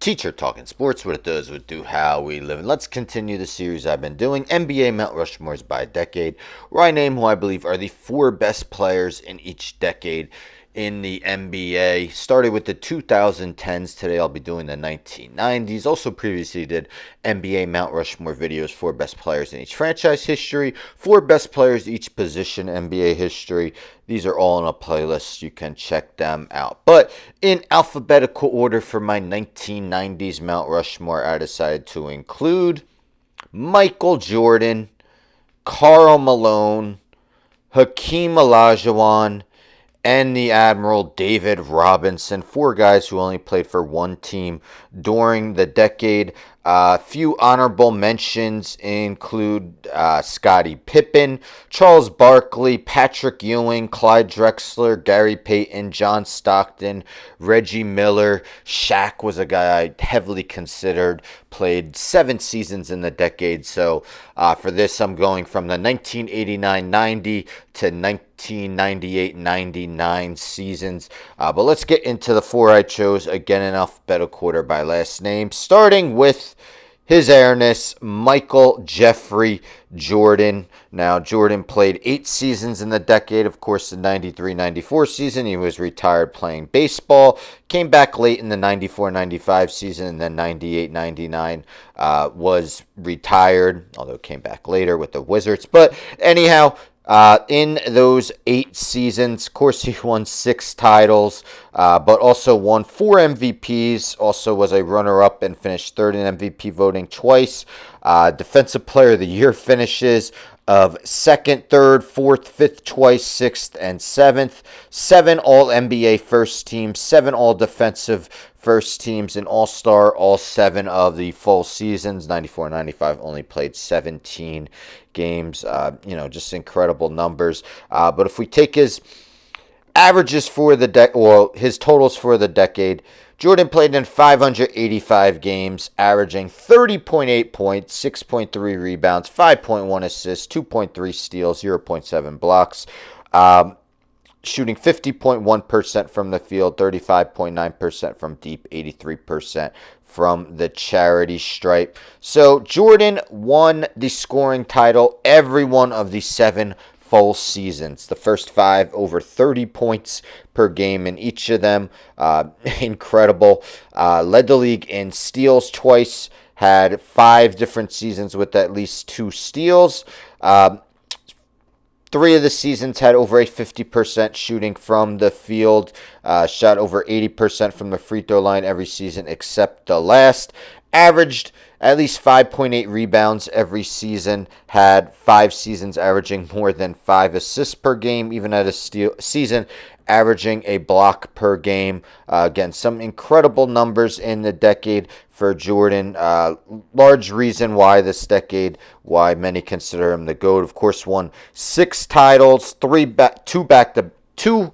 Teacher Talking Sports, what it does, what do, how we live. And let's continue the series I've been doing, NBA Mount Rushmores by decade, where I name who I believe are the four best players in each decade in the NBA. Started with the 2010s. Today I'll be doing the 1990s. Also previously did NBA Mount Rushmore videos for best players in each franchise history, for best players each position NBA history. These are all in a playlist. You can check them out. But in alphabetical order for my 1990s Mount Rushmore, I decided to include Michael Jordan, Karl Malone, Hakeem Olajuwon, and the Admiral David Robinson. Four guys who only played for one team during the decade. A few honorable mentions include Scottie Pippen, Charles Barkley, Patrick Ewing, Clyde Drexler, Gary Payton, John Stockton, Reggie Miller. Shaq was a guy I heavily considered. Played 7 seasons in the decade. So for this, I'm going from the 1989-90 to 1998-99 seasons. But let's get into the four I chose, again in alphabetical order by last name, starting with His Airness, Michael Jeffrey Jordan. Now, Jordan played 8 seasons in the decade. Of course, the 93-94 season, he was retired playing baseball. Came back late in the 94-95 season, and then 98-99 was retired, although came back later with the Wizards. But anyhow, in those 8 seasons, of course, he won 6 titles, but also won 4 MVPs, also was a runner-up and finished third in MVP voting twice. Defensive Player of the Year finishes of second, third, fourth, fifth, twice, sixth, and seventh. 7 All-NBA first teams, 7 All-Defensive first teams, and All-Star all 7 of the full seasons. 94-95 only played 17 games. Just incredible numbers. But if we take his averages for the his totals for the decade, Jordan played in 585 games, averaging 30.8 points, 6.3 rebounds, 5.1 assists, 2.3 steals, 0.7 blocks. Shooting 50.1% from the field, 35.9% from deep, 83% from the charity stripe. So Jordan won the scoring title every one of the 7 full seasons. The first 5 over 30 points per game in each of them. Incredible. Led the league in steals twice. Had 5 different seasons with at least 2 steals. 3 of the seasons had over a 50% shooting from the field. Shot over 80% from the free throw line every season except the last. Averaged at least 5.8 rebounds every season. Had 5 seasons averaging more than 5 assists per game. Even at a season averaging a block per game. Again, some incredible numbers in the decade for Jordan. Large reason why this decade, why many consider him the GOAT. Of course, won 6 titles, 2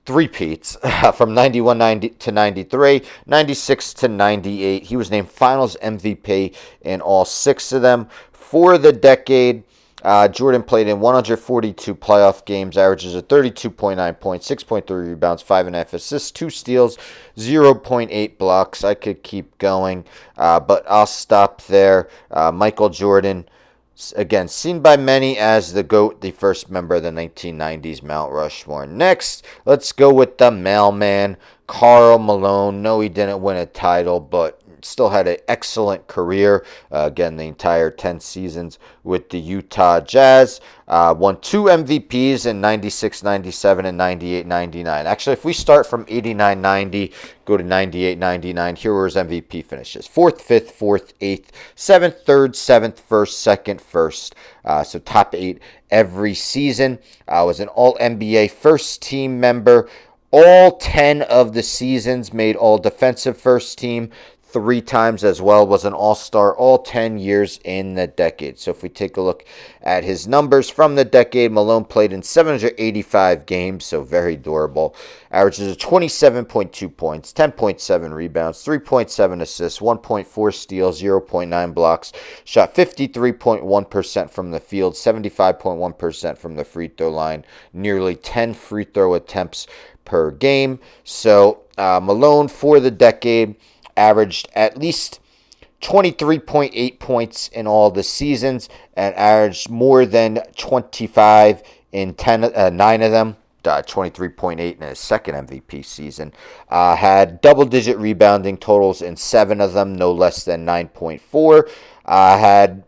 three-peats from 91 to 93, 96 to 98. He was named Finals MVP in all 6 of them. For the decade, Jordan played in 142 playoff games, averages of 32.9 points, 6.3 rebounds, 5.5 assists, 2 steals, 0.8 blocks. I could keep going, but I'll stop there. Michael Jordan, again, seen by many as the GOAT, the first member of the 1990s Mount Rushmore. Next, let's go with the mailman, Karl Malone. No, he didn't win a title, but still had an excellent career. Again, the entire 10 seasons with the Utah Jazz. Won 2 MVPs in 96-97 and 98-99. Actually, if we start from 89-90, go to 98-99, here were his MVP finishes. 4th, 5th, 4th, 8th, 7th, 3rd, 7th, 1st, 2nd, 1st. So top 8 every season. Was an All-NBA first team member. All 10 of the seasons made All-Defensive first team. 3 times as well, was an all-star all 10 years in the decade. So if we take a look at his numbers from the decade, Malone played in 785 games, so very durable. Averages of 27.2 points, 10.7 rebounds, 3.7 assists, 1.4 steals, 0.9 blocks. Shot 53.1% from the field, 75.1% from the free throw line, nearly 10 free throw attempts per game. So Malone for the decade averaged at least 23.8 points in all the seasons and averaged more than 25 in 9 of them. 23.8 in his second MVP season. Had double-digit rebounding totals in 7 of them, no less than 9.4. Had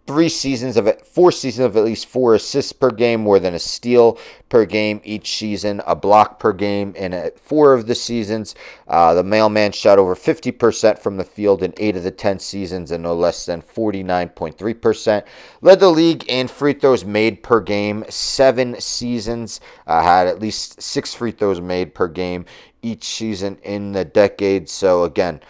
4 seasons of at least 4 assists per game, more than a steal per game each season, a block per game in 4 of the seasons. The mailman shot over 50% from the field in 8 of the 10 seasons and no less than 49.3%. Led the league in free throws made per game, 7 seasons. Had at least 6 free throws made per game each season in the decade. So again,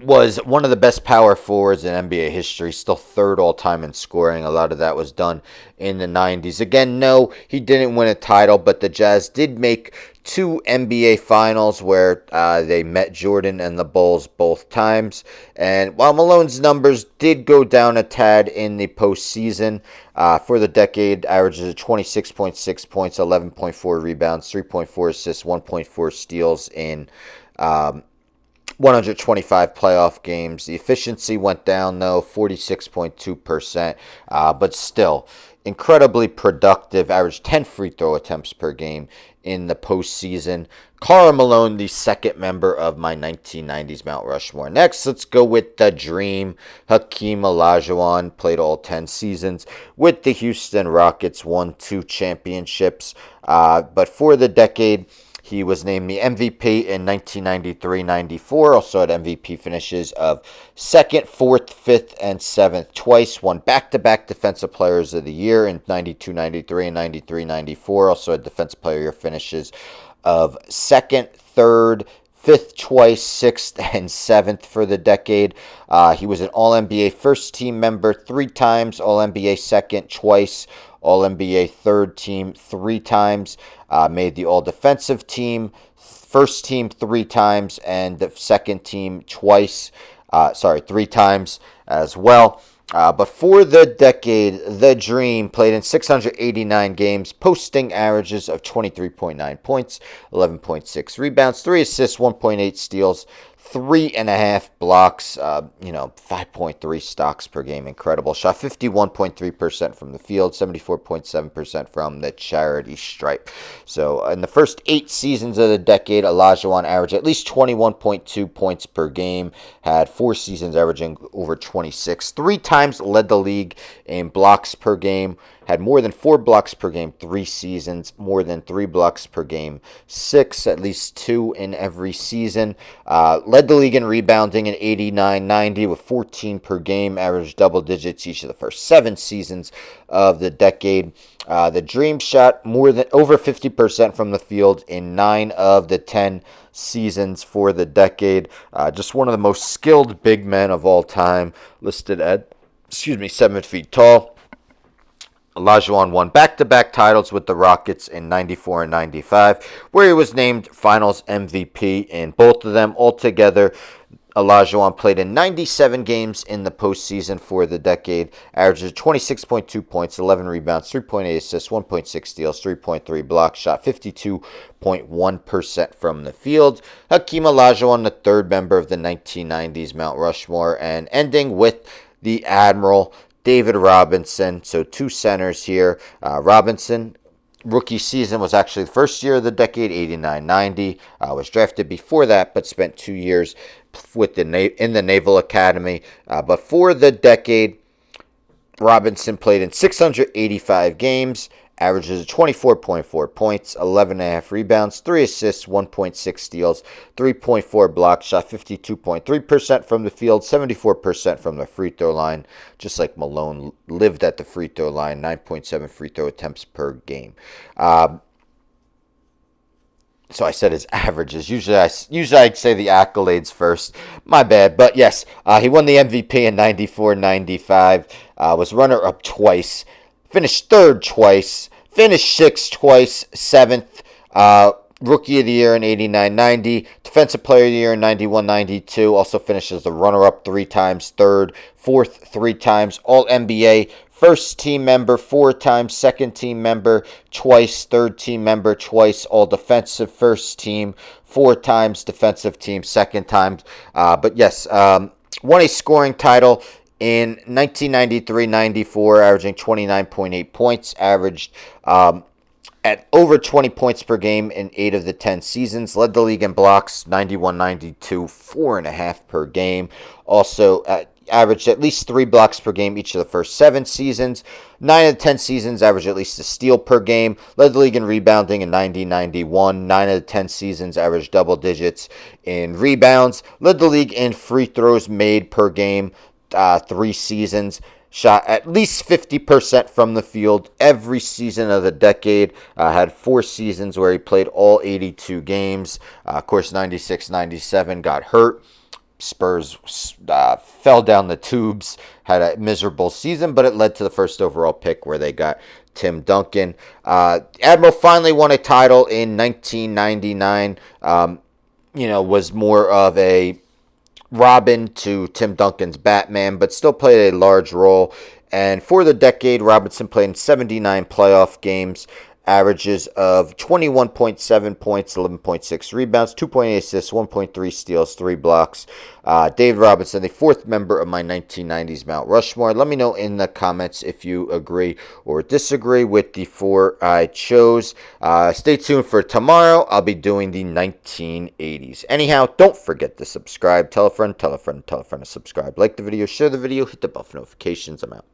was one of the best power forwards in NBA history, still third all-time in scoring. A lot of that was done in the 90s. Again, no, he didn't win a title, but the Jazz did make 2 NBA finals where they met Jordan and the Bulls both times. And while Malone's numbers did go down a tad in the postseason, for the decade, averages of 26.6 points, 11.4 rebounds, 3.4 assists, 1.4 steals in 125 playoff games. The efficiency went down, though, 46.2%, but still incredibly productive. Averaged 10 free throw attempts per game in the postseason. Karl Malone, the second member of my 1990s Mount Rushmore. Next, let's go with the Dream. Hakeem Olajuwon played all 10 seasons with the Houston Rockets, won 2 championships. But for the decade, he was named the MVP in 1993-94. Also had MVP finishes of 2nd, 4th, 5th, and 7th twice. Won back-to-back Defensive Players of the Year in 92-93 and 93-94. Also had Defensive Player of the Year finishes of 2nd, 3rd, 5th twice, 6th, and 7th for the decade. He was an All-NBA first team member 3 times, All-NBA second twice, All-NBA third team 3 times. Made the All-Defensive team, first team 3 times, and the second team 3 times as well. But for the decade, the Dream played in 689 games, posting averages of 23.9 points, 11.6 rebounds, 3 assists, 1.8 steals, 3.5 blocks, 5.3 stocks per game. Incredible. Shot 51.3% from the field, 74.7% from the charity stripe. So in the first 8 seasons of the decade, Olajuwon averaged at least 21.2 points per game, had 4 seasons averaging over 26, 3 times led the league in blocks per game, had more than 4 blocks per game 3 seasons, more than 3 blocks per game 6, at least 2 in every season. Led the league in rebounding in 89-90 with 14 per game, averaged double digits each of the first 7 seasons of the decade. The Dream shot over 50% from the field in 9 of the 10 seasons for the decade. Just one of the most skilled big men of all time, listed at 7 feet tall. Olajuwon won back-to-back titles with the Rockets in 94 and 95, where he was named Finals MVP in both of them. Altogether, Olajuwon played in 97 games in the postseason for the decade, averages 26.2 points, 11 rebounds, 3.8 assists, 1.6 steals, 3.3 blocks, shot 52.1% from the field. Hakeem Olajuwon, the third member of the 1990s Mount Rushmore, and ending with the Admiral, David Robinson. So 2 centers here. Robinson, rookie season was actually the first year of the decade, 89-90. Was drafted before that, but spent 2 years in the Naval Academy. But for the decade, Robinson played in 685 games, averages 24.4 points, 11.5 rebounds, 3 assists, 1.6 steals, 3.4 blocks, shot 52.3% from the field, 74% from the free throw line. Just like Malone lived at the free throw line, 9.7 free throw attempts per game. So I said his averages. Usually I'd say the accolades first. My bad. But yes, he won the MVP in 94-95, was runner-up twice, finished 3rd twice, finished 6th twice, 7th, Rookie of the Year in 89-90, Defensive Player of the Year in 91-92, also finished as the runner-up 3 times, 3rd, 4th 3 times, All-NBA, first team member 4 times, second team member twice, third team member twice, all defensive first team 4 times defensive team, second time. But yes, won a scoring title in 1993-94, averaging 29.8 points, averaged at over 20 points per game in 8 of the 10 seasons. Led the league in blocks, 91-92, 4.5 per game. Also averaged at least 3 blocks per game each of the first 7 seasons. 9 of the 10 seasons averaged at least a steal per game. Led the league in rebounding in 90-91. 9 of the 10 seasons averaged double digits in rebounds. Led the league in free throws made per game, 3 seasons. Shot at least 50% from the field every season of the decade. Had 4 seasons where he played all 82 games. Of course, 96-97 got hurt. Spurs fell down the tubes, had a miserable season, but it led to the first overall pick where they got Tim Duncan. Admiral finally won a title in 1999. Was more of a Robin to Tim Duncan's Batman, but still played a large role. And for the decade, Robinson played in 79 playoff games, averages of 21.7 points, 11.6 rebounds, 2.8 assists, 1.3 steals, 3 blocks. David Robinson, the 4th member of my 1990s Mount Rushmore. Let me know in the comments if you agree or disagree with the 4 I chose. Stay tuned for tomorrow. I'll be doing the 1980s. Anyhow, don't forget to subscribe. Tell a friend, tell a friend, tell a friend to subscribe. Like the video, share the video, hit the bell for notifications. I'm out.